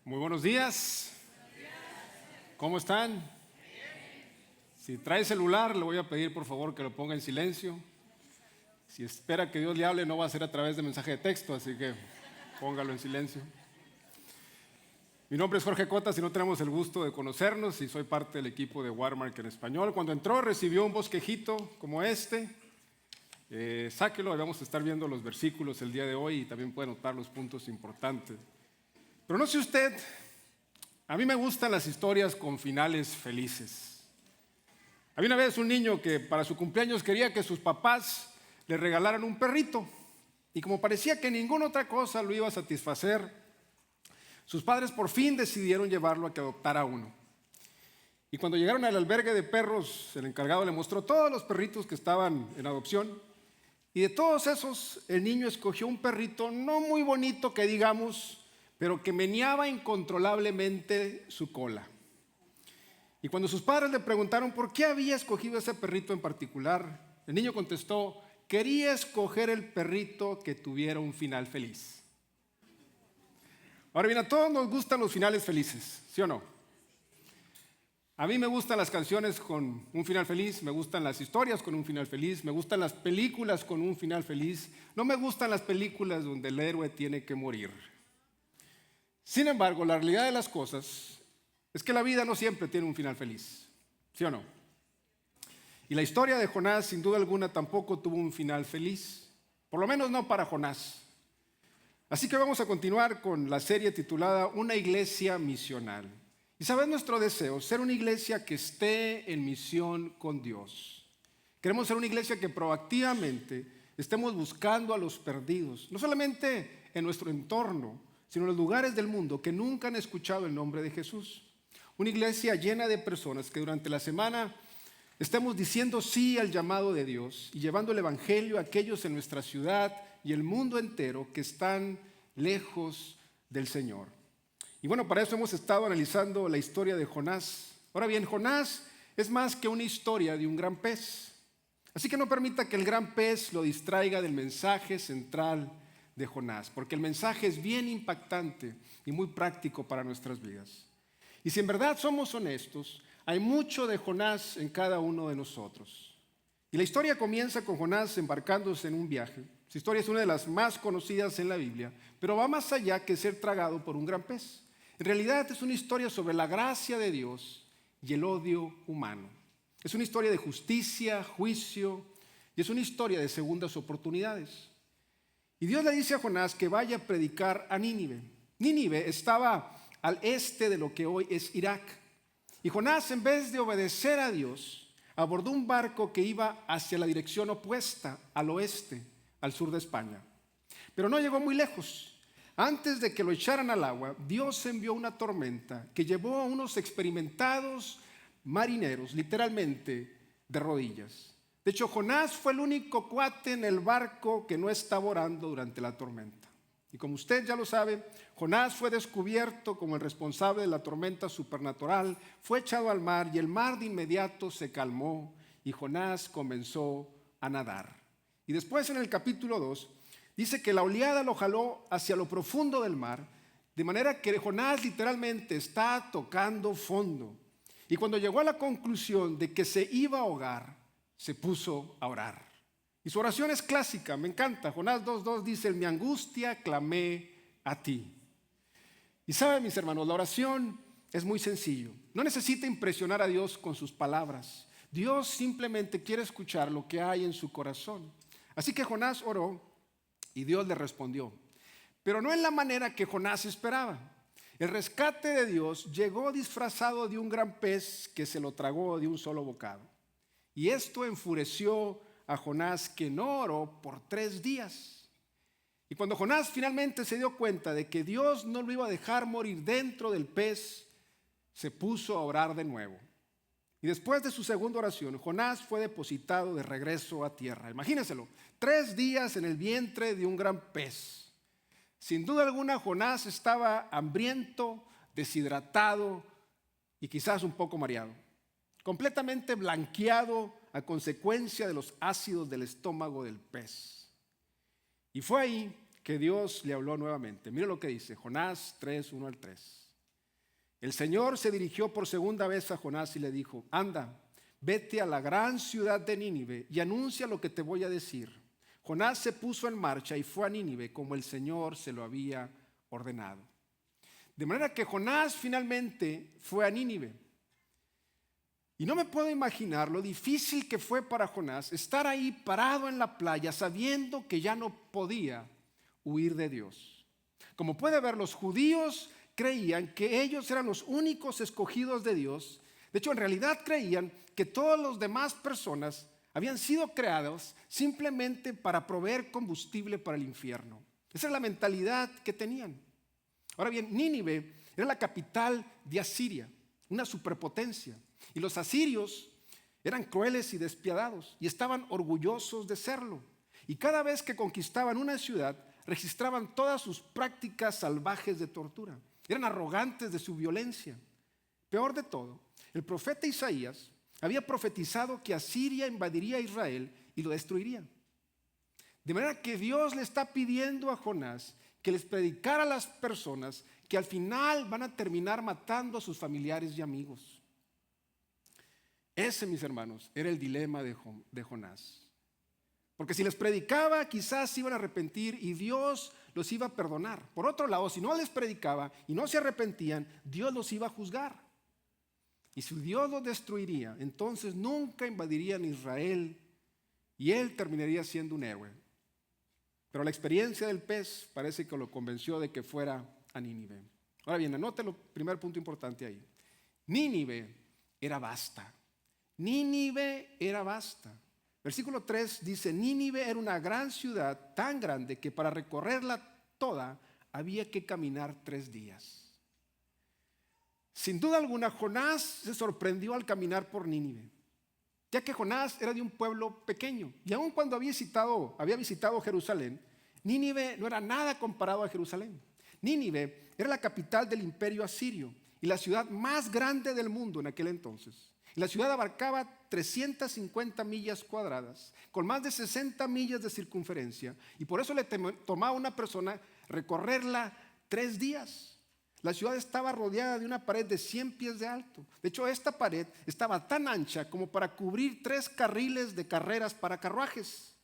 Muy buenos días. ¿Cómo están? Si trae celular, le voy a pedir por favor que lo ponga en silencio. Si espera que Dios le hable, no va a ser a través de mensaje de texto, así que póngalo en silencio. Mi nombre es Jorge Cotas y no tenemos el gusto de conocernos y soy parte del equipo de Watermark en español. Cuando entró recibió un bosquejito como este. Sáquelo, ahí vamos a estar viendo los versículos el día de hoy y también puede notar los puntos importantes. Pero no sé usted, a mí me gustan las historias con finales felices. Había una vez un niño que para su cumpleaños quería que sus papás le regalaran un perrito y como parecía que ninguna otra cosa lo iba a satisfacer, sus padres por fin decidieron llevarlo a que adoptara uno. Y cuando llegaron al albergue de perros, el encargado le mostró todos los perritos que estaban en adopción y de todos esos el niño escogió un perrito no muy bonito que digamos, pero que meneaba incontrolablemente su cola. Y cuando sus padres le preguntaron por qué había escogido ese perrito en particular, el niño contestó: quería escoger el perrito que tuviera un final feliz. Ahora bien, a todos nos gustan los finales felices, ¿sí o no? A mí me gustan las canciones con un final feliz, me gustan las historias con un final feliz, me gustan las películas con un final feliz. No me gustan las películas donde el héroe tiene que morir. Sin embargo, la realidad de las cosas es que la vida no siempre tiene un final feliz, ¿sí o no? Y la historia de Jonás, sin duda alguna, tampoco tuvo un final feliz, por lo menos no para Jonás. Así que vamos a continuar con la serie titulada Una iglesia misional. Y sabes, nuestro deseo, ser una iglesia que esté en misión con Dios. Queremos ser una iglesia que proactivamente estemos buscando a los perdidos, no solamente en nuestro entorno, sino en los lugares del mundo que nunca han escuchado el nombre de Jesús. Una iglesia llena de personas que durante la semana estemos diciendo sí al llamado de Dios y llevando el evangelio a aquellos en nuestra ciudad y el mundo entero que están lejos del Señor. Y bueno, para eso hemos estado analizando la historia de Jonás. Ahora bien, Jonás es más que una historia de un gran pez. Así que no permita que el gran pez lo distraiga del mensaje central de Jonás, porque el mensaje es bien impactante y muy práctico para nuestras vidas. Y si en verdad somos honestos, hay mucho de Jonás en cada uno de nosotros. Y la historia comienza con Jonás embarcándose en un viaje. Esta historia es una de las más conocidas en la Biblia, pero va más allá que ser tragado por un gran pez. En realidad es una historia sobre la gracia de Dios y el odio humano. Es una historia de justicia, juicio, y es una historia de segundas oportunidades. Y Dios le dice a Jonás que vaya a predicar a Nínive. Nínive estaba al este de lo que hoy es Irak. Y Jonás, en vez de obedecer a Dios, abordó un barco que iba hacia la dirección opuesta, al oeste, al sur de España. Pero no llegó muy lejos. Antes de que lo echaran al agua, Dios envió una tormenta que llevó a unos experimentados marineros, literalmente, de rodillas. De hecho, Jonás fue el único cuate en el barco que no estaba orando durante la tormenta. Y como usted ya lo sabe, Jonás fue descubierto como el responsable de la tormenta supernatural, fue echado al mar y el mar de inmediato se calmó y Jonás comenzó a nadar. Y después en el capítulo 2 dice que la oleada lo jaló hacia lo profundo del mar, de manera que Jonás literalmente está tocando fondo. Y cuando llegó a la conclusión de que se iba a ahogar, se puso a orar. Y su oración es clásica, me encanta. Jonás 2:2 dice: en mi angustia clamé a ti. Y saben, mis hermanos, la oración es muy sencillo. No necesita impresionar a Dios con sus palabras. Dios simplemente quiere escuchar lo que hay en su corazón. Así que Jonás oró y Dios le respondió. Pero no en la manera que Jonás esperaba. El rescate de Dios llegó disfrazado de un gran pez que se lo tragó de un solo bocado. Y esto enfureció a Jonás, que no oró por 3 días. Y cuando Jonás finalmente se dio cuenta de que Dios no lo iba a dejar morir dentro del pez, se puso a orar de nuevo. Y después de su segunda oración, Jonás fue depositado de regreso a tierra. Imagínenselo, 3 días en el vientre de un gran pez. Sin duda alguna, Jonás estaba hambriento, deshidratado y quizás un poco mareado, completamente blanqueado a consecuencia de los ácidos del estómago del pez. Y fue ahí que Dios le habló nuevamente. Mire lo que dice Jonás 3:1-3. El Señor se dirigió por segunda vez a Jonás y le dijo: anda, vete a la gran ciudad de Nínive y anuncia lo que te voy a decir. Jonás se puso en marcha y fue a Nínive como el Señor se lo había ordenado. De manera que Jonás finalmente fue a Nínive. Y no me puedo imaginar lo difícil que fue para Jonás estar ahí parado en la playa sabiendo que ya no podía huir de Dios. Como puede ver, los judíos creían que ellos eran los únicos escogidos de Dios. De hecho, en realidad creían que todas las demás personas habían sido creados simplemente para proveer combustible para el infierno. Esa es la mentalidad que tenían. Ahora bien, Nínive era la capital de Asiria, una superpotencia. Y los asirios eran crueles y despiadados y estaban orgullosos de serlo. Y cada vez que conquistaban una ciudad, registraban todas sus prácticas salvajes de tortura. Eran arrogantes de su violencia. Peor de todo, el profeta Isaías había profetizado que Asiria invadiría a Israel y lo destruiría. De manera que Dios le está pidiendo a Jonás que les predicara a las personas que al final van a terminar matando a sus familiares y amigos. Ese, mis hermanos, era el dilema de Jonás. Porque si les predicaba, quizás se iban a arrepentir y Dios los iba a perdonar. Por otro lado, si no les predicaba y no se arrepentían, Dios los iba a juzgar. Y si Dios los destruiría, entonces nunca invadirían Israel y él terminaría siendo un héroe. Pero la experiencia del pez parece que lo convenció de que fuera a Nínive. Ahora bien, anote el primer punto importante ahí. Nínive era vasta. Nínive era vasta. Versículo 3 dice: Nínive era una gran ciudad, tan grande que para recorrerla toda había que caminar 3 días. Sin duda alguna, Jonás se sorprendió al caminar por Nínive, ya que Jonás era de un pueblo pequeño. Y aun cuando había visitado Jerusalén, Nínive no era nada comparado a Jerusalén. Nínive era la capital del imperio asirio y la ciudad más grande del mundo en aquel entonces. La ciudad abarcaba 350 millas cuadradas, con más de 60 millas de circunferencia, y por eso le tomaba a una persona recorrerla 3 días. La ciudad estaba rodeada de una pared de 100 pies de alto. De hecho, esta pared estaba tan ancha como para cubrir 3 carriles de carreras para carruajes.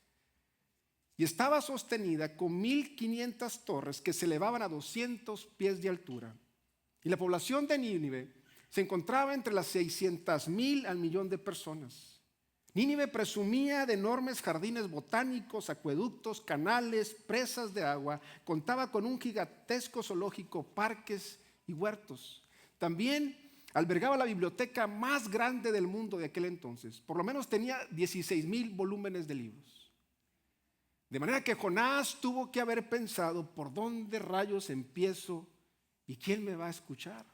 Y estaba sostenida con 1,500 torres que se elevaban a 200 pies de altura. Y la población de Nínive se encontraba entre las 600,000 al millón de personas. Nínive presumía de enormes jardines botánicos, acueductos, canales, presas de agua. Contaba con un gigantesco zoológico, parques y huertos. También albergaba la biblioteca más grande del mundo de aquel entonces. Por lo menos tenía 16,000 volúmenes de libros. De manera que Jonás tuvo que haber pensado: ¿por dónde rayos empiezo y quién me va a escuchar?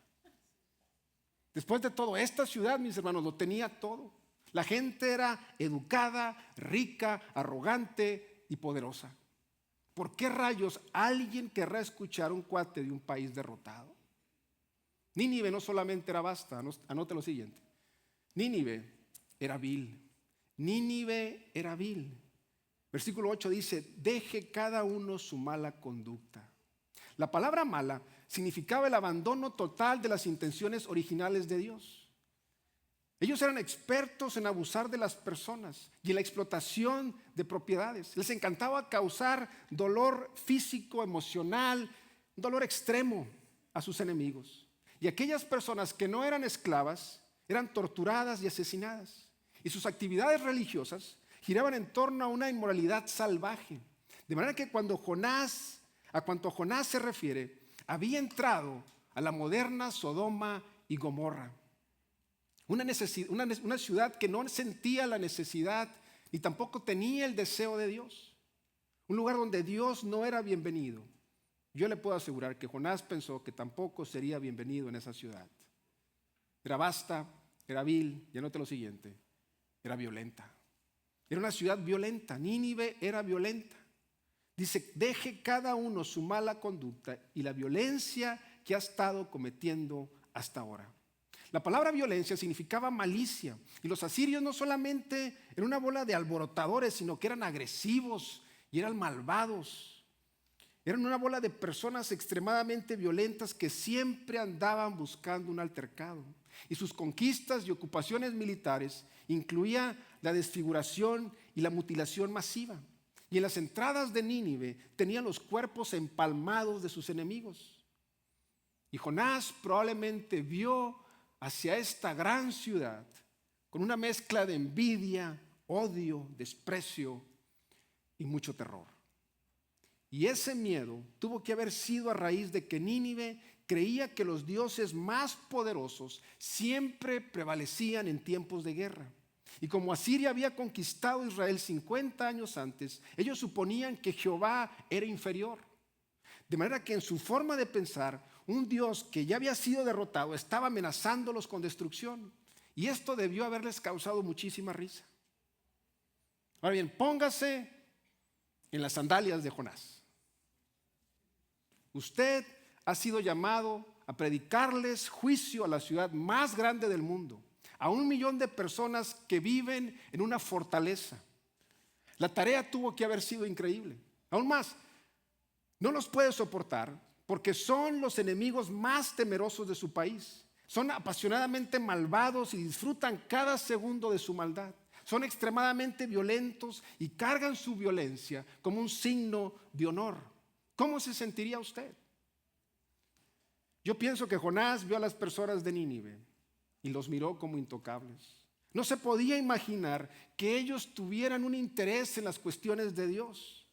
Después de todo, esta ciudad, mis hermanos, lo tenía todo. La gente era educada, rica, arrogante y poderosa. ¿Por qué rayos alguien querrá escuchar a un cuate de un país derrotado? Nínive no solamente era vasta, anote lo siguiente. Nínive era vil. Nínive era vil. Versículo 8 dice: deje cada uno su mala conducta. La palabra mala significaba el abandono total de las intenciones originales de Dios. Ellos eran expertos en abusar de las personas y en la explotación de propiedades. Les encantaba causar dolor físico, emocional, dolor extremo a sus enemigos. Y aquellas personas que no eran esclavas eran torturadas y asesinadas. Y sus actividades religiosas giraban en torno a una inmoralidad salvaje. De manera que a cuanto Jonás se refiere, había entrado a la moderna Sodoma y Gomorra. Una ciudad que no sentía la necesidad ni tampoco tenía el deseo de Dios. Un lugar donde Dios no era bienvenido. Yo le puedo asegurar que Jonás pensó que tampoco sería bienvenido en esa ciudad. Era vasta, era vil, y anote lo siguiente: era violenta. Era una ciudad violenta. Nínive era violenta. Dice: deje cada uno su mala conducta y la violencia que ha estado cometiendo hasta ahora. La palabra violencia significaba malicia. Y los asirios no solamente eran una bola de alborotadores, sino que eran agresivos y eran malvados. Eran una bola de personas extremadamente violentas que siempre andaban buscando un altercado. Y sus conquistas y ocupaciones militares incluían la desfiguración y la mutilación masiva. Y en las entradas de Nínive tenían los cuerpos empalmados de sus enemigos. Y Jonás probablemente vio hacia esta gran ciudad con una mezcla de envidia, odio, desprecio y mucho terror. Y ese miedo tuvo que haber sido a raíz de que Nínive creía que los dioses más poderosos siempre prevalecían en tiempos de guerra. Y como Asiria había conquistado Israel 50 años antes, ellos suponían que Jehová era inferior. De manera que en su forma de pensar, un Dios que ya había sido derrotado estaba amenazándolos con destrucción. Y esto debió haberles causado muchísima risa. Ahora bien, póngase en las sandalias de Jonás. Usted ha sido llamado a predicarles juicio a la ciudad más grande del mundo, a 1 millón de personas que viven en una fortaleza. La tarea tuvo que haber sido increíble. Aún más, no los puede soportar porque son los enemigos más temerosos de su país. Son apasionadamente malvados y disfrutan cada segundo de su maldad. Son extremadamente violentos y cargan su violencia como un signo de honor. ¿Cómo se sentiría usted? Yo pienso que Jonás vio a las personas de Nínive y los miró como intocables. No se podía imaginar que ellos tuvieran un interés en las cuestiones de Dios.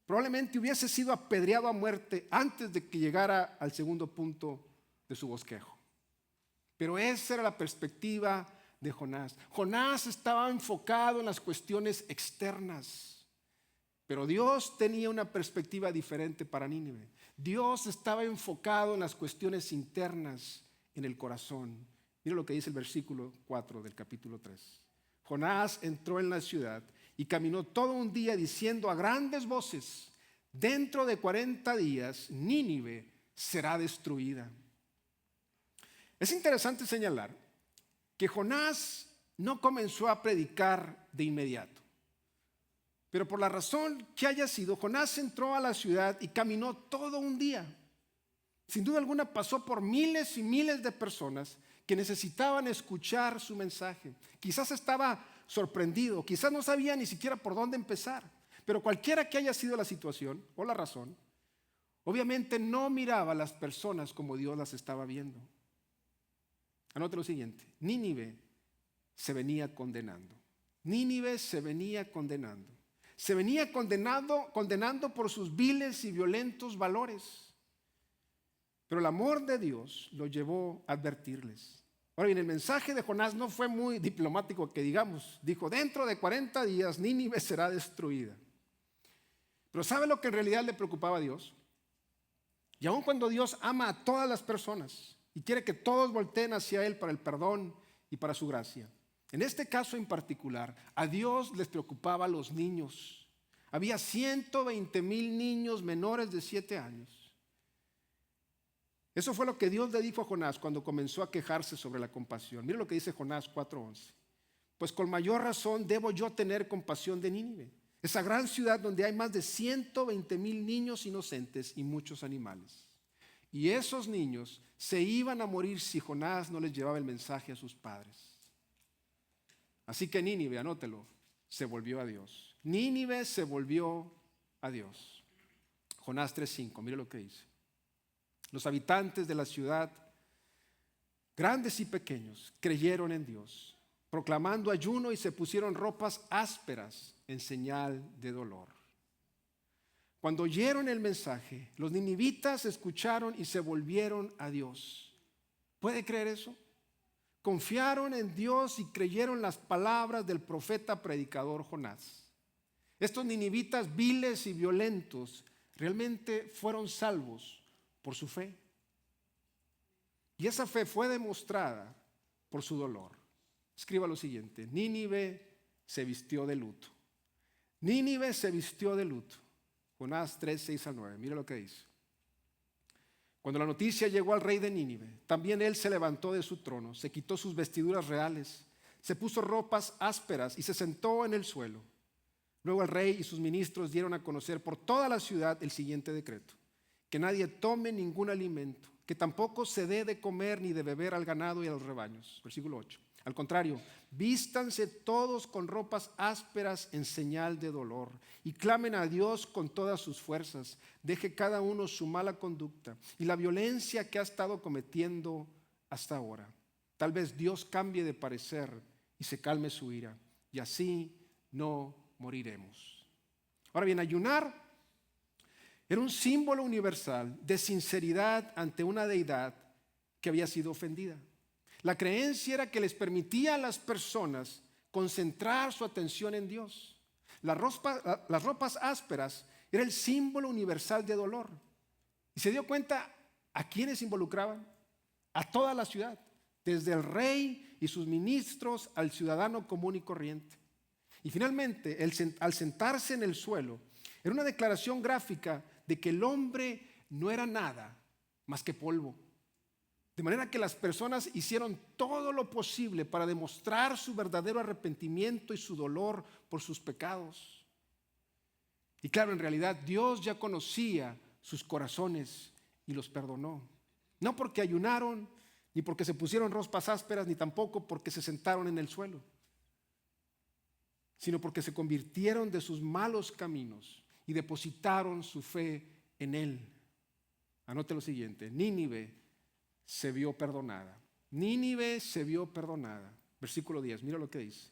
Probablemente hubiese sido apedreado a muerte antes de que llegara al segundo punto de su bosquejo. Pero esa era la perspectiva de Jonás. Jonás estaba enfocado en las cuestiones externas. Pero Dios tenía una perspectiva diferente para Nínive. Dios estaba enfocado en las cuestiones internas, en el corazón. Mira lo que dice el versículo 4 del capítulo 3. Jonás entró en la ciudad y caminó todo un día diciendo a grandes voces: dentro de 40 días Nínive será destruida. Es interesante señalar que Jonás no comenzó a predicar de inmediato. Pero por la razón que haya sido, Jonás entró a la ciudad y caminó todo un día. Sin duda alguna pasó por miles y miles de personas que necesitaban escuchar su mensaje. Quizás estaba sorprendido, quizás no sabía ni siquiera por dónde empezar. Pero cualquiera que haya sido la situación o la razón, obviamente no miraba a las personas como Dios las estaba viendo. Anote lo siguiente: Nínive se venía condenando. Nínive se venía condenando. Se venía condenando por sus viles y violentos valores. Pero el amor de Dios lo llevó a advertirles. Ahora bien, el mensaje de Jonás no fue muy diplomático, que digamos. Dijo: dentro de 40 días Nínive será destruida. Pero ¿sabe lo que en realidad le preocupaba a Dios? Y aun cuando Dios ama a todas las personas y quiere que todos volteen hacia Él para el perdón y para su gracia, en este caso en particular, a Dios les preocupaba a los niños. Había 120,000 niños menores de 7 años. Eso fue lo que Dios le dijo a Jonás cuando comenzó a quejarse sobre la compasión. Mira lo que dice Jonás 4:11. Pues con mayor razón debo yo tener compasión de Nínive, esa gran ciudad donde hay más de 120,000 niños inocentes y muchos animales. Y esos niños se iban a morir si Jonás no les llevaba el mensaje a sus padres. Así que Nínive, anótelo, se volvió a Dios. Nínive se volvió a Dios. Jonás 3:5, mire lo que dice. Los habitantes de la ciudad, grandes y pequeños, creyeron en Dios, proclamando ayuno, y se pusieron ropas ásperas en señal de dolor. Cuando oyeron el mensaje, los ninivitas escucharon y se volvieron a Dios. ¿Puede creer eso? Confiaron en Dios y creyeron las palabras del profeta predicador Jonás. Estos ninivitas viles y violentos realmente fueron salvos por su fe. Y esa fe fue demostrada por su dolor. Escriba lo siguiente: Nínive se vistió de luto. Nínive se vistió de luto. Jonás 3:6-9. Mira lo que dice. Cuando la noticia llegó al rey de Nínive, también él se levantó de su trono, se quitó sus vestiduras reales, se puso ropas ásperas y se sentó en el suelo. Luego el rey y sus ministros dieron a conocer por toda la ciudad el siguiente decreto: que nadie tome ningún alimento, que tampoco se dé de comer ni de beber al ganado y a los rebaños. Versículo 8. Al contrario, vístanse todos con ropas ásperas en señal de dolor y clamen a Dios con todas sus fuerzas. Deje cada uno su mala conducta y la violencia que ha estado cometiendo hasta ahora. Tal vez Dios cambie de parecer y se calme su ira, y así no moriremos. Ahora bien, ayunar era un símbolo universal de sinceridad ante una deidad que había sido ofendida. La creencia era que les permitía a las personas concentrar su atención en Dios. Las ropas ásperas era el símbolo universal de dolor. Y se dio cuenta a quiénes involucraban: a toda la ciudad, desde el rey y sus ministros al ciudadano común y corriente. Y finalmente, al sentarse en el suelo, era una declaración gráfica de que el hombre no era nada más que polvo. De manera que las personas hicieron todo lo posible para demostrar su verdadero arrepentimiento y su dolor por sus pecados. Y claro, en realidad Dios ya conocía sus corazones y los perdonó. No porque ayunaron, ni porque se pusieron ropas ásperas, ni tampoco porque se sentaron en el suelo, sino porque se convirtieron de sus malos caminos y depositaron su fe en Él. Anote lo siguiente: Nínive se vio perdonada. Nínive se vio perdonada. Versículo 10, mira lo que dice.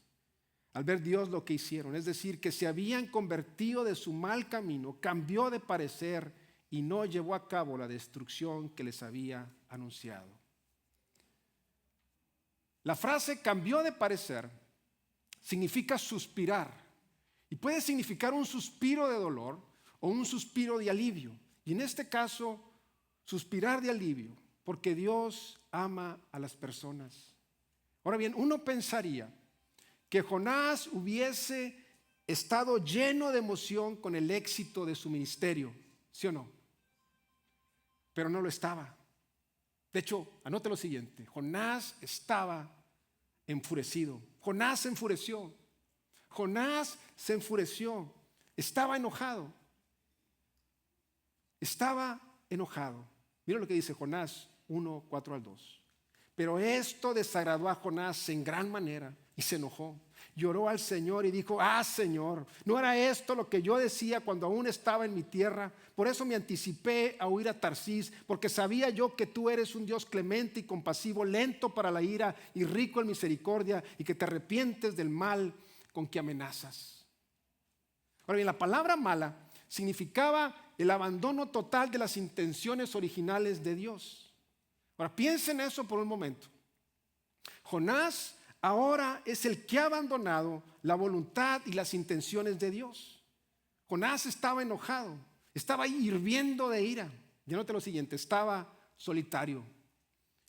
Al ver Dios lo que hicieron, es decir, que se habían convertido de su mal camino, cambió de parecer y no llevó a cabo la destrucción que les había anunciado. La frase cambió de parecer significa suspirar, y puede significar un suspiro de dolor o un suspiro de alivio. Y en este caso, suspirar de alivio, porque Dios ama a las personas. Ahora bien, uno pensaría que Jonás hubiese estado lleno de emoción con el éxito de su ministerio, ¿sí o no? Pero no lo estaba. De hecho, anote lo siguiente: Jonás estaba enfurecido. Jonás se enfureció. Jonás se enfureció. Estaba enojado. Estaba enojado. Mira lo que dice Jonás 1, 4 al 2. Pero esto desagradó a Jonás en gran manera y se enojó. Lloró al Señor y dijo: Señor, ¿no era esto lo que yo decía cuando aún estaba en mi tierra? Por eso me anticipé a huir a Tarsís, porque sabía yo que tú eres un Dios clemente y compasivo, lento para la ira y rico en misericordia, y que te arrepientes del mal con que amenazas. Ahora bien, la palabra mala significaba el abandono total de las intenciones originales de Dios. Ahora piensen eso por un momento. Jonás ahora es el que ha abandonado la voluntad y las intenciones de Dios. Jonás estaba enojado, estaba hirviendo de ira. Y note lo siguiente: estaba solitario.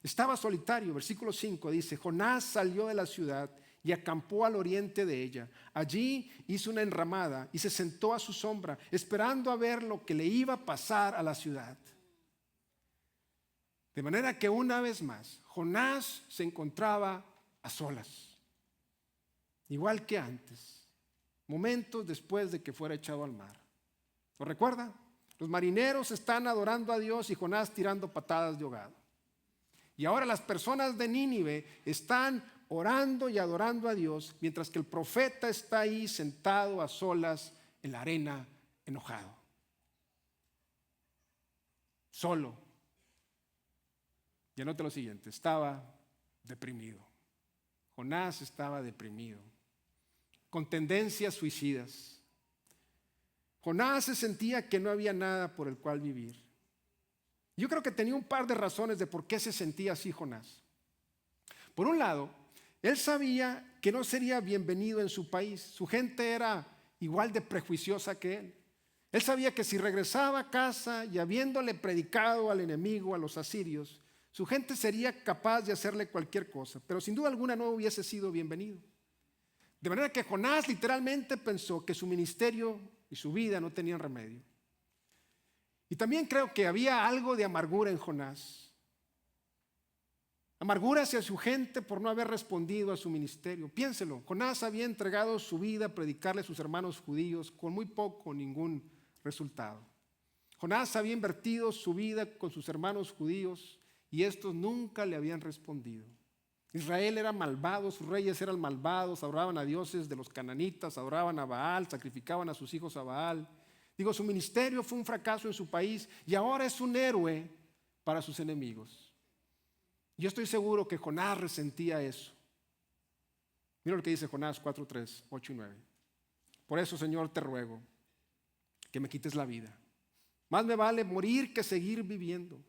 Estaba solitario. Versículo 5 dice: Jonás salió de la ciudad y acampó al oriente de ella. Allí hizo una enramada y se sentó a su sombra, esperando a ver lo que le iba a pasar a la ciudad. De manera que una vez más, Jonás se encontraba a solas, igual que antes, momentos después de que fuera echado al mar. ¿Lo recuerda? Los marineros están adorando a Dios y Jonás tirando patadas de ahogado. Y ahora las personas de Nínive están orando y adorando a Dios, mientras que el profeta está ahí sentado a solas en la arena, enojado, solo. Y anote lo siguiente: estaba deprimido. Jonás estaba deprimido, con tendencias suicidas. Jonás se sentía que no había nada por el cual vivir. Yo creo que tenía un par de razones de por qué se sentía así Jonás. Por un lado, él sabía que no sería bienvenido en su país. Su gente era igual de prejuiciosa que él. Él sabía que si regresaba a casa y habiéndole predicado al enemigo, a los asirios, su gente sería capaz de hacerle cualquier cosa, pero sin duda alguna no hubiese sido bienvenido. De manera que Jonás literalmente pensó que su ministerio y su vida no tenían remedio. Y también creo que había algo de amargura en Jonás. Amargura hacia su gente por no haber respondido a su ministerio. Piénselo, Jonás había entregado su vida a predicarle a sus hermanos judíos con muy poco o ningún resultado. Jonás había invertido su vida con sus hermanos judíos y estos nunca le habían respondido. Israel era malvado, sus reyes eran malvados, adoraban a dioses de los cananitas, adoraban a Baal, sacrificaban a sus hijos a Baal. Su ministerio fue un fracaso en su país y ahora es un héroe para sus enemigos. Yo estoy seguro que Jonás resentía eso. Mira lo que dice Jonás 4:3, 8 y 9. Por eso, Señor, te ruego que me quites la vida. Más me vale morir que seguir viviendo.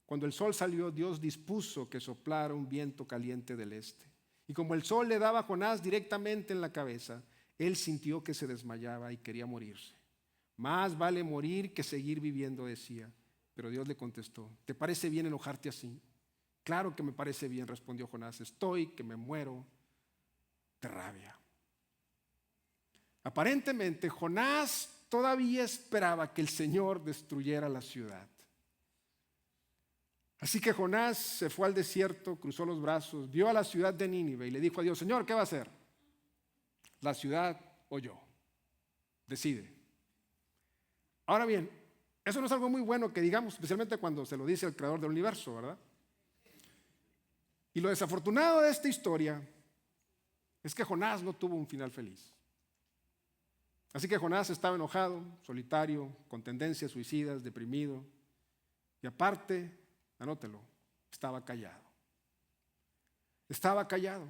Cuando el sol salió, Dios dispuso que soplara un viento caliente del este. Y como el sol le daba a Jonás directamente en la cabeza, él sintió que se desmayaba y quería morirse. Más vale morir que seguir viviendo, decía. Pero Dios le contestó, ¿te parece bien enojarte así? Claro que me parece bien, respondió Jonás. Estoy que me muero de rabia. Aparentemente, Jonás todavía esperaba que el Señor destruyera la ciudad. Así que Jonás se fue al desierto, cruzó los brazos, vio a la ciudad de Nínive y le dijo a Dios, Señor, ¿qué va a hacer? ¿La ciudad o yo? Decide. Ahora bien, eso no es algo muy bueno que digamos, especialmente cuando se lo dice el creador del universo, ¿verdad? Y lo desafortunado de esta historia es que Jonás no tuvo un final feliz. Así que Jonás estaba enojado, solitario, con tendencias suicidas, deprimido. Y aparte, anótelo, estaba callado. Estaba callado.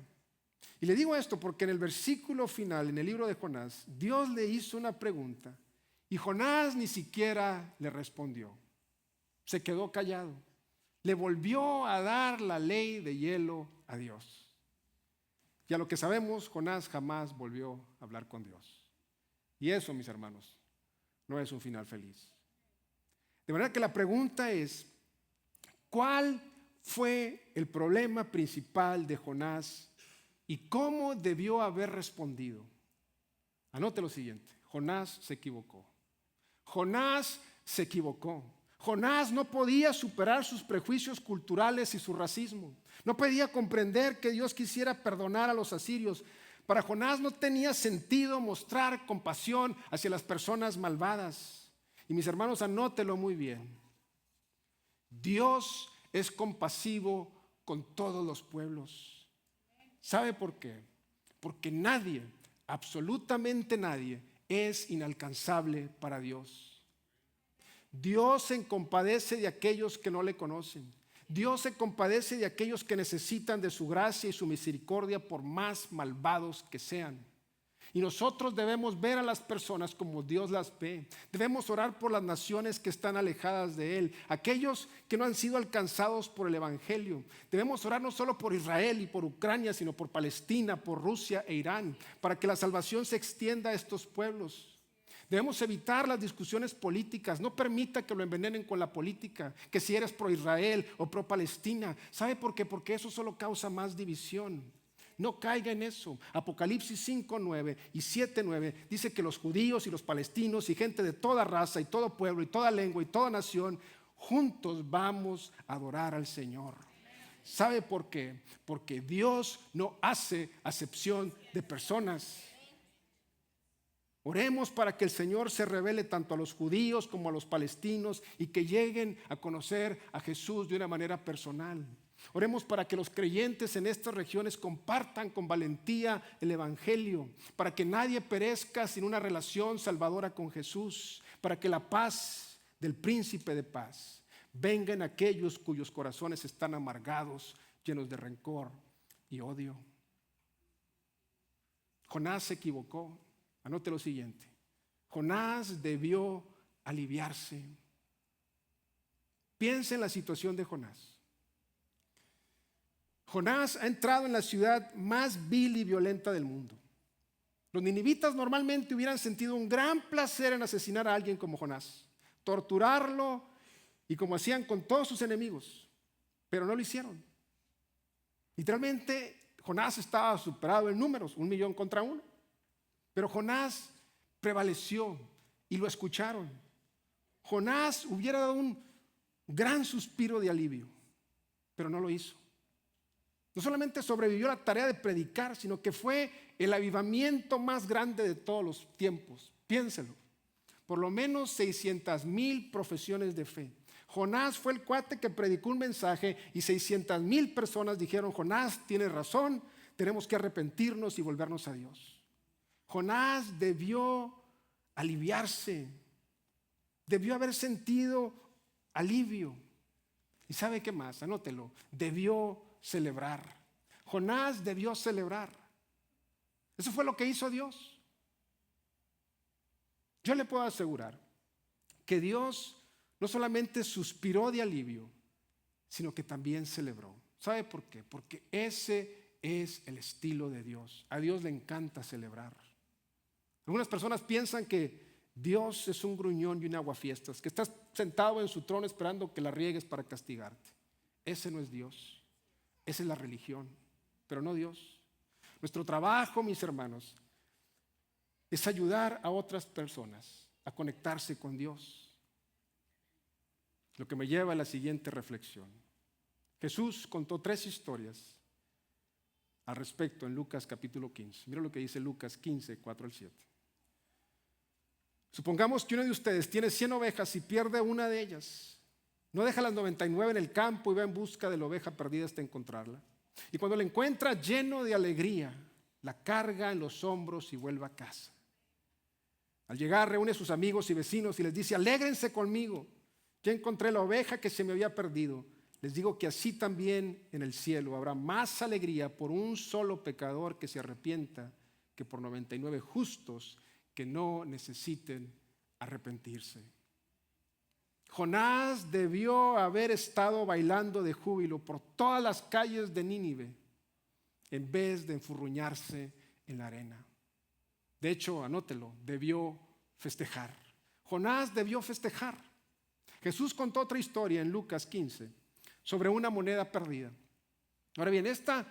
Y le digo esto porque en el versículo final, en el libro de Jonás, Dios le hizo una pregunta y Jonás ni siquiera le respondió. Se quedó callado. Le volvió a dar la ley de hielo a Dios. Y a lo que sabemos, Jonás jamás volvió a hablar con Dios. Y eso, mis hermanos, no es un final feliz. De manera que la pregunta es, ¿cuál fue el problema principal de Jonás y cómo debió haber respondido? Anote lo siguiente, Jonás se equivocó. Jonás se equivocó. Jonás no podía superar sus prejuicios culturales y su racismo. No podía comprender que Dios quisiera perdonar a los asirios. Para Jonás no tenía sentido mostrar compasión hacia las personas malvadas. Y mis hermanos, anótelo muy bien. Dios es compasivo con todos los pueblos. ¿Sabe por qué? Porque nadie, absolutamente nadie, es inalcanzable para Dios. Dios se compadece de aquellos que no le conocen. Dios se compadece de aquellos que necesitan de su gracia y su misericordia por más malvados que sean. Y nosotros debemos ver a las personas como Dios las ve. Debemos orar por las naciones que están alejadas de Él, aquellos que no han sido alcanzados por el Evangelio. Debemos orar no solo por Israel y por Ucrania, sino por Palestina, por Rusia e Irán, para que la salvación se extienda a estos pueblos. Debemos evitar las discusiones políticas. No permita que lo envenenen con la política, que si eres pro Israel o pro Palestina. ¿Sabe por qué? Porque eso solo causa más división. No caiga en eso. Apocalipsis 5:9 y 7:9 dice que los judíos y los palestinos y gente de toda raza y todo pueblo y toda lengua y toda nación, juntos vamos a adorar al Señor. ¿Sabe por qué? Porque Dios no hace acepción de personas. Oremos para que el Señor se revele tanto a los judíos como a los palestinos y que lleguen a conocer a Jesús de una manera personal. Oremos para que los creyentes en estas regiones compartan con valentía el Evangelio, para que nadie perezca sin una relación salvadora con Jesús, para que la paz del Príncipe de Paz venga en aquellos cuyos corazones están amargados, llenos de rencor y odio. Jonás se equivocó. Anote lo siguiente, Jonás debió aliviarse. Piensa en la situación de Jonás. Jonás ha entrado en la ciudad más vil y violenta del mundo. Los ninivitas normalmente hubieran sentido un gran placer en asesinar a alguien como Jonás, torturarlo y como hacían con todos sus enemigos, pero no lo hicieron. Literalmente Jonás estaba superado en números, 1,000,000 contra 1. Pero Jonás prevaleció y lo escucharon. Jonás hubiera dado un gran suspiro de alivio, pero no lo hizo. No solamente sobrevivió a la tarea de predicar, sino que fue el avivamiento más grande de todos los tiempos. Piénselo. Por lo menos 600,000 profesiones de fe. Jonás fue el cuate que predicó un mensaje y 600,000 personas dijeron: Jonás tiene razón, tenemos que arrepentirnos y volvernos a Dios. Jonás debió aliviarse, debió haber sentido alivio. ¿Y sabe qué más? Anótelo. Debió celebrar. Jonás debió celebrar. Eso fue lo que hizo Dios. Yo le puedo asegurar que Dios no solamente suspiró de alivio, sino que también celebró. ¿Sabe por qué? Porque ese es el estilo de Dios. A Dios le encanta celebrar. Algunas personas piensan que Dios es un gruñón y un aguafiestas, que estás sentado en su trono esperando que la riegues para castigarte. Ese no es Dios. Esa es la religión, pero no Dios. Nuestro trabajo, mis hermanos, es ayudar a otras personas a conectarse con Dios. Lo que me lleva a la siguiente reflexión. Jesús contó 3 historias al respecto en Lucas capítulo 15. Mira lo que dice Lucas 15, 4 al 7. Supongamos que uno de ustedes tiene 100 ovejas y pierde una de ellas. No deja las 99 en el campo y va en busca de la oveja perdida hasta encontrarla. Y cuando la encuentra, lleno de alegría, la carga en los hombros y vuelve a casa. Al llegar, reúne a sus amigos y vecinos y les dice: alégrense conmigo, ya encontré la oveja que se me había perdido. Les digo que así también en el cielo habrá más alegría por un solo pecador que se arrepienta que por 99 justos que no necesiten arrepentirse. Jonás debió haber estado bailando de júbilo por todas las calles de Nínive en vez de enfurruñarse en la arena. De hecho, anótelo, debió festejar. Jonás debió festejar. Jesús contó otra historia en Lucas 15 sobre una moneda perdida. Ahora bien, esta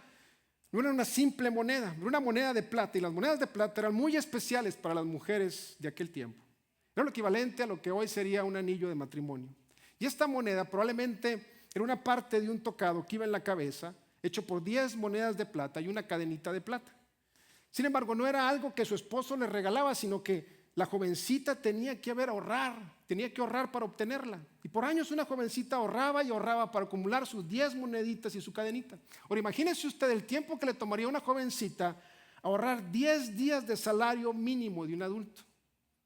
no era una simple moneda, era una moneda de plata, y las monedas de plata eran muy especiales para las mujeres de aquel tiempo. Era lo equivalente a lo que hoy sería un anillo de matrimonio. Y esta moneda probablemente era una parte de un tocado que iba en la cabeza, hecho por 10 monedas de plata y una cadenita de plata. Sin embargo, no era algo que su esposo le regalaba, sino que la jovencita tenía que ahorrar para obtenerla. Y por años una jovencita ahorraba y ahorraba para acumular sus 10 moneditas y su cadenita. Ahora imagínese usted el tiempo que le tomaría a una jovencita ahorrar 10 días de salario mínimo de un adulto.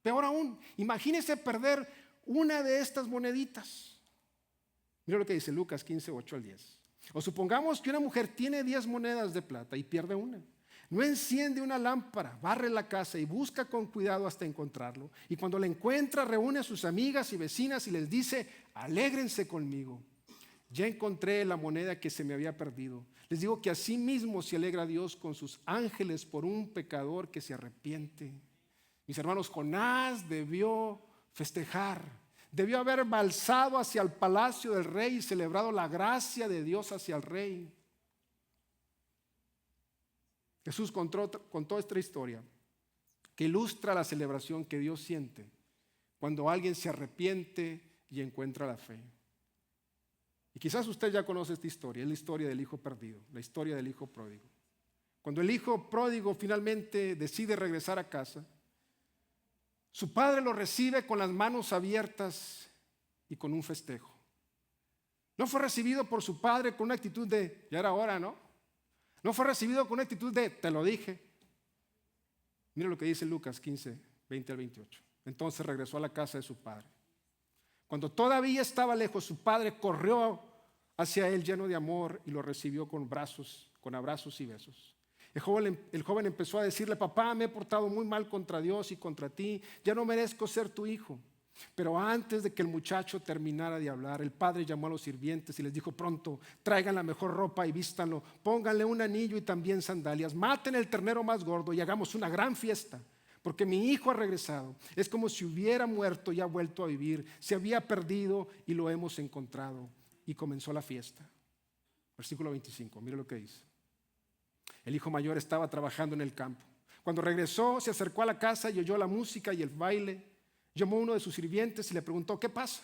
Peor aún, imagínese perder una de estas moneditas. Mira lo que dice Lucas 15, 8 al 10. O supongamos que una mujer tiene 10 monedas de plata y pierde una. No enciende una lámpara, barre la casa y busca con cuidado hasta encontrarlo. Y cuando la encuentra, reúne a sus amigas y vecinas y les dice: alégrense conmigo, ya encontré la moneda que se me había perdido. Les digo que así mismo se alegra Dios con sus ángeles por un pecador que se arrepiente. Mis hermanos, Jonás debió festejar, debió haber balsado hacia el palacio del rey y celebrado la gracia de Dios hacia el rey. Jesús contó esta historia que ilustra la celebración que Dios siente cuando alguien se arrepiente y encuentra la fe. Y quizás usted ya conoce esta historia, es la historia del hijo perdido, la historia del hijo pródigo. Cuando el hijo pródigo finalmente decide regresar a casa, su padre lo recibe con las manos abiertas y con un festejo. No fue recibido por su padre con una actitud de: ya era hora, ¿no? No fue recibido con una actitud de: te lo dije. Mira lo que dice Lucas 15, 20 al 28. Entonces regresó a la casa de su padre. Cuando todavía estaba lejos, su padre corrió hacia él lleno de amor y lo recibió con abrazos y besos. El joven empezó a decirle: papá, me he portado muy mal contra Dios y contra ti, ya no merezco ser tu hijo. Pero antes de que el muchacho terminara de hablar, el padre llamó a los sirvientes y les dijo: pronto, traigan la mejor ropa y vístanlo, pónganle un anillo y también sandalias, maten el ternero más gordo y hagamos una gran fiesta, porque mi hijo ha regresado. Es como si hubiera muerto y ha vuelto a vivir, se había perdido y lo hemos encontrado. Y comenzó la fiesta. Versículo 25, mire lo que dice. El hijo mayor estaba trabajando en el campo. Cuando regresó, se acercó a la casa y oyó la música y el baile. Llamó a uno de sus sirvientes y le preguntó: ¿qué pasa?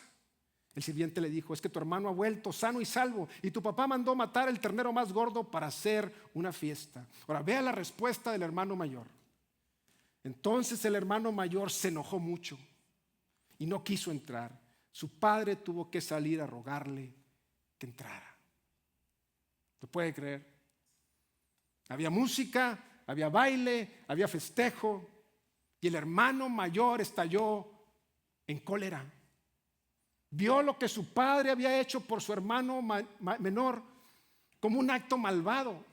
El sirviente le dijo: es que tu hermano ha vuelto sano y salvo, y tu papá mandó matar el ternero más gordo para hacer una fiesta. Ahora vea la respuesta del hermano mayor. Entonces el hermano mayor se enojó mucho y no quiso entrar. Su padre tuvo que salir a rogarle que entrara. ¿Lo puede creer? Había música, había baile, había festejo, y el hermano mayor estalló en cólera. Vio lo que su padre había hecho por su hermano menor como un acto malvado.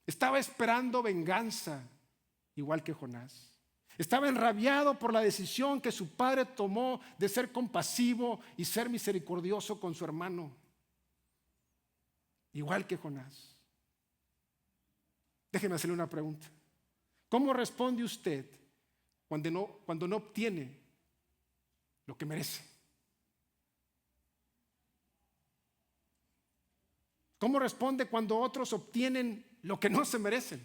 Estaba esperando venganza, igual que Jonás. Estaba enrabiado por la decisión que su padre tomó de ser compasivo y ser misericordioso con su hermano, igual que Jonás. Déjeme hacerle una pregunta. ¿Cómo responde usted cuando no obtiene lo que merece? ¿Cómo responde cuando otros obtienen lo que no se merecen?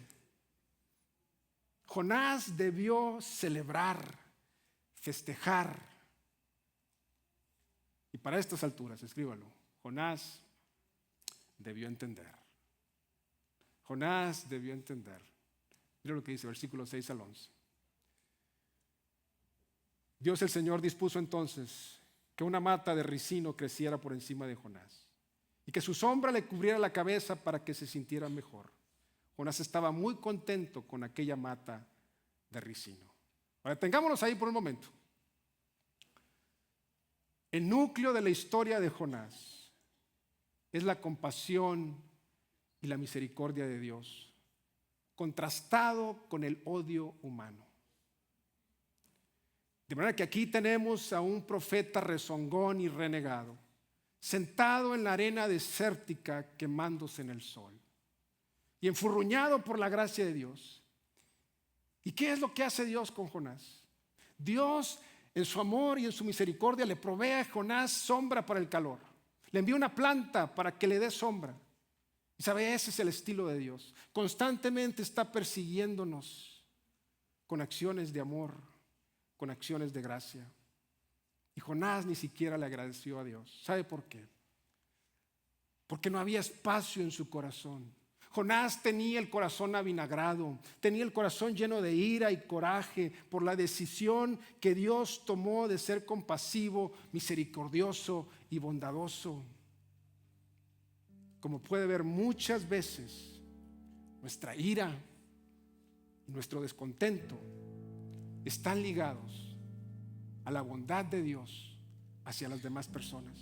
Jonás debió celebrar, festejar. Y para estas alturas, escríbalo, Jonás debió entender. Jonás debió entender. Mira lo que dice, versículos 6 al 11. Dios el Señor dispuso entonces que una mata de ricino creciera por encima de Jonás y que su sombra le cubriera la cabeza para que se sintiera mejor. Jonás estaba muy contento con aquella mata de ricino. Ahora, tengámonos ahí por un momento. El núcleo de la historia de Jonás es la compasión y la misericordia de Dios, contrastado con el odio humano. De manera que aquí tenemos a un profeta rezongón y renegado, sentado en la arena desértica quemándose en el sol y enfurruñado por la gracia de Dios. ¿Y qué es lo que hace Dios con Jonás? Dios, en su amor y en su misericordia, le provee a Jonás sombra para el calor. Le envía una planta para que le dé sombra. Y sabe, ese es el estilo de Dios. Constantemente está persiguiéndonos con acciones de amor, con acciones de gracia. Y Jonás ni siquiera le agradeció a Dios. ¿Sabe por qué? Porque no había espacio en su corazón. Jonás tenía el corazón avinagrado, tenía el corazón lleno de ira y coraje por la decisión que Dios tomó de ser compasivo, misericordioso y bondadoso. Como puede ver, muchas veces nuestra ira y nuestro descontento están ligados a la bondad de Dios hacia las demás personas.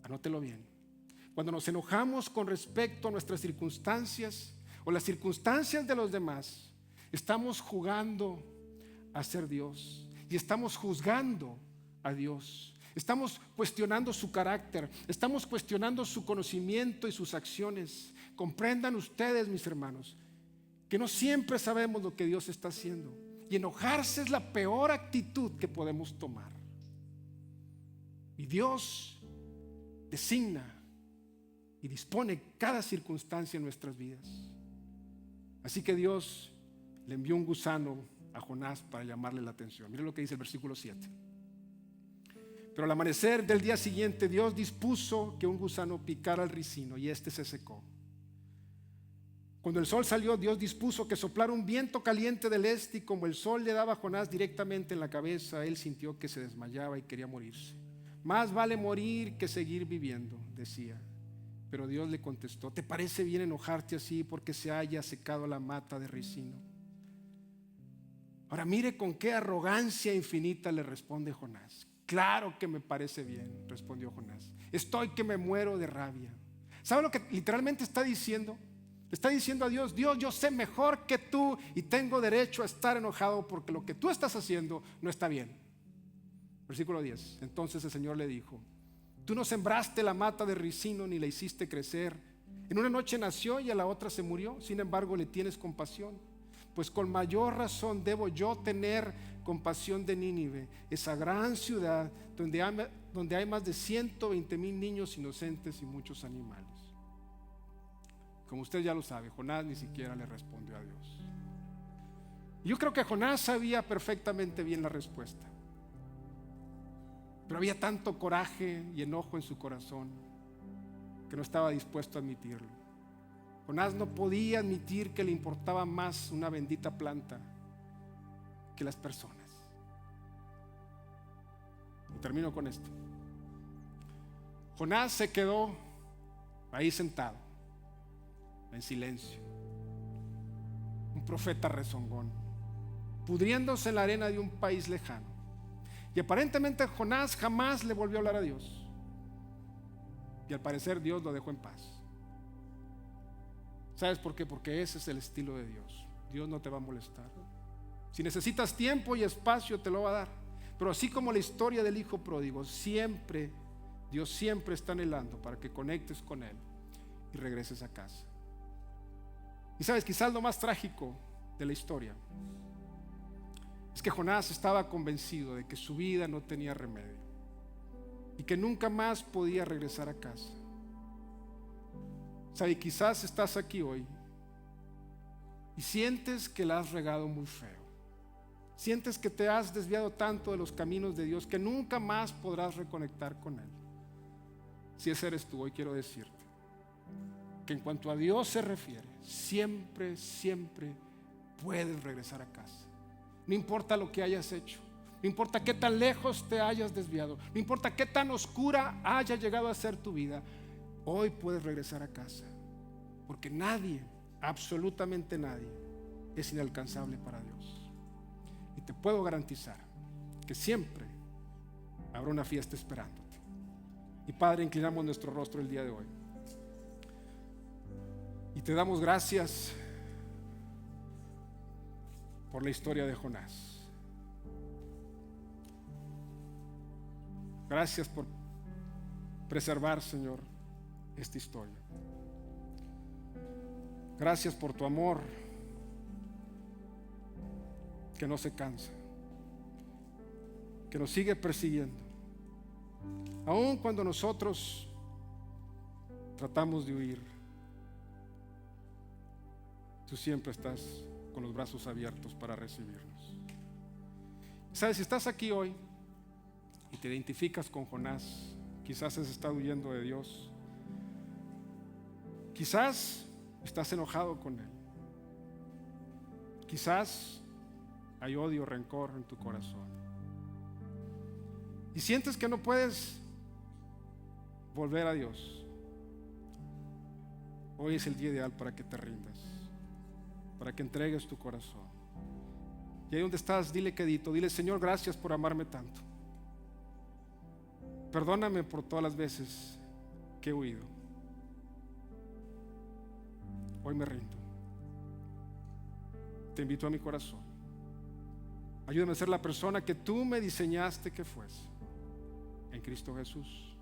Anótelo bien. Cuando nos enojamos con respecto a nuestras circunstancias o las circunstancias de los demás, estamos jugando a ser Dios y estamos juzgando a Dios. Estamos cuestionando su carácter, estamos cuestionando su conocimiento y sus acciones. Comprendan ustedes, mis hermanos, que no siempre sabemos lo que Dios está haciendo. Y enojarse es la peor actitud que podemos tomar. Y Dios designa y dispone cada circunstancia en nuestras vidas. Así que Dios le envió un gusano a Jonás para llamarle la atención. Miren lo que dice el versículo 7. Pero al amanecer del día siguiente, Dios dispuso que un gusano picara al ricino y éste se secó. Cuando el sol salió, Dios dispuso que soplara un viento caliente del este, y como el sol le daba a Jonás directamente en la cabeza, él sintió que se desmayaba y quería morirse. Más vale morir que seguir viviendo, decía. Pero Dios le contestó: ¿te parece bien enojarte así porque se haya secado la mata de ricino? Ahora mire con qué arrogancia infinita le responde Jonás. Claro que me parece bien, respondió Jonás. Estoy que me muero de rabia. ¿Sabe lo que literalmente está diciendo? Está diciendo a Dios: Dios, yo sé mejor que tú y tengo derecho a estar enojado porque lo que tú estás haciendo no está bien. Versículo 10. Entonces el Señor le dijo: tú no sembraste la mata de ricino ni la hiciste crecer. En una noche nació y a la otra se murió. Sin embargo, le tienes compasión. Pues con mayor razón debo yo tener compasión de Nínive, esa gran ciudad donde hay más de 120,000 niños inocentes y muchos animales. Como usted ya lo sabe, Jonás ni siquiera le respondió a Dios. Yo creo que Jonás sabía perfectamente bien la respuesta. Pero había tanto coraje y enojo en su corazón que no estaba dispuesto a admitirlo. Jonás no podía admitir que le importaba más una bendita planta que las personas. Y termino con esto. Jonás se quedó ahí sentado, en silencio. Un profeta rezongón, pudriéndose en la arena de un país lejano. Y aparentemente Jonás jamás le volvió a hablar a Dios. Y al parecer Dios lo dejó en paz. ¿Sabes por qué? Porque ese es el estilo de Dios. Dios no te va a molestar. Si necesitas tiempo y espacio, te lo va a dar. Pero así como la historia del hijo pródigo, Dios siempre está anhelando para que conectes con Él y regreses a casa. Y sabes, quizás lo más trágico de la historia es que Jonás estaba convencido de que su vida no tenía remedio y que nunca más podía regresar a casa. ¿Sabes? Quizás estás aquí hoy y sientes que la has regado muy feo. Sientes que te has desviado tanto de los caminos de Dios que nunca más podrás reconectar con Él. Si ese eres tú, hoy quiero decirte que en cuanto a Dios se refiere, siempre puedes regresar a casa. No importa lo que hayas hecho, no importa qué tan lejos te hayas desviado, no importa qué tan oscura haya llegado a ser tu vida, hoy puedes regresar a casa, porque nadie, absolutamente nadie, es inalcanzable para Dios. Y te puedo garantizar que siempre habrá una fiesta esperándote. Y Padre, inclinamos nuestro rostro el día de hoy y te damos gracias por la historia de Jonás. Gracias por preservar, Señor, esta historia. Gracias por tu amor que no se cansa, que nos sigue persiguiendo. Aun cuando nosotros tratamos de huir, tú siempre estás con los brazos abiertos para recibirnos. ¿Sabes? Si estás aquí hoy y te identificas con Jonás, quizás has estado huyendo de Dios, quizás estás enojado con Él, quizás hay odio, rencor en tu corazón y sientes que no puedes volver a Dios. Hoy es el día ideal para que te rindas, para que entregues tu corazón. Y ahí donde estás, dile quedito, dile: Señor, gracias por amarme tanto. Perdóname por todas las veces que he huido. Hoy me rindo. Te invito a mi corazón. Ayúdame a ser la persona que tú me diseñaste que fuese, en Cristo Jesús.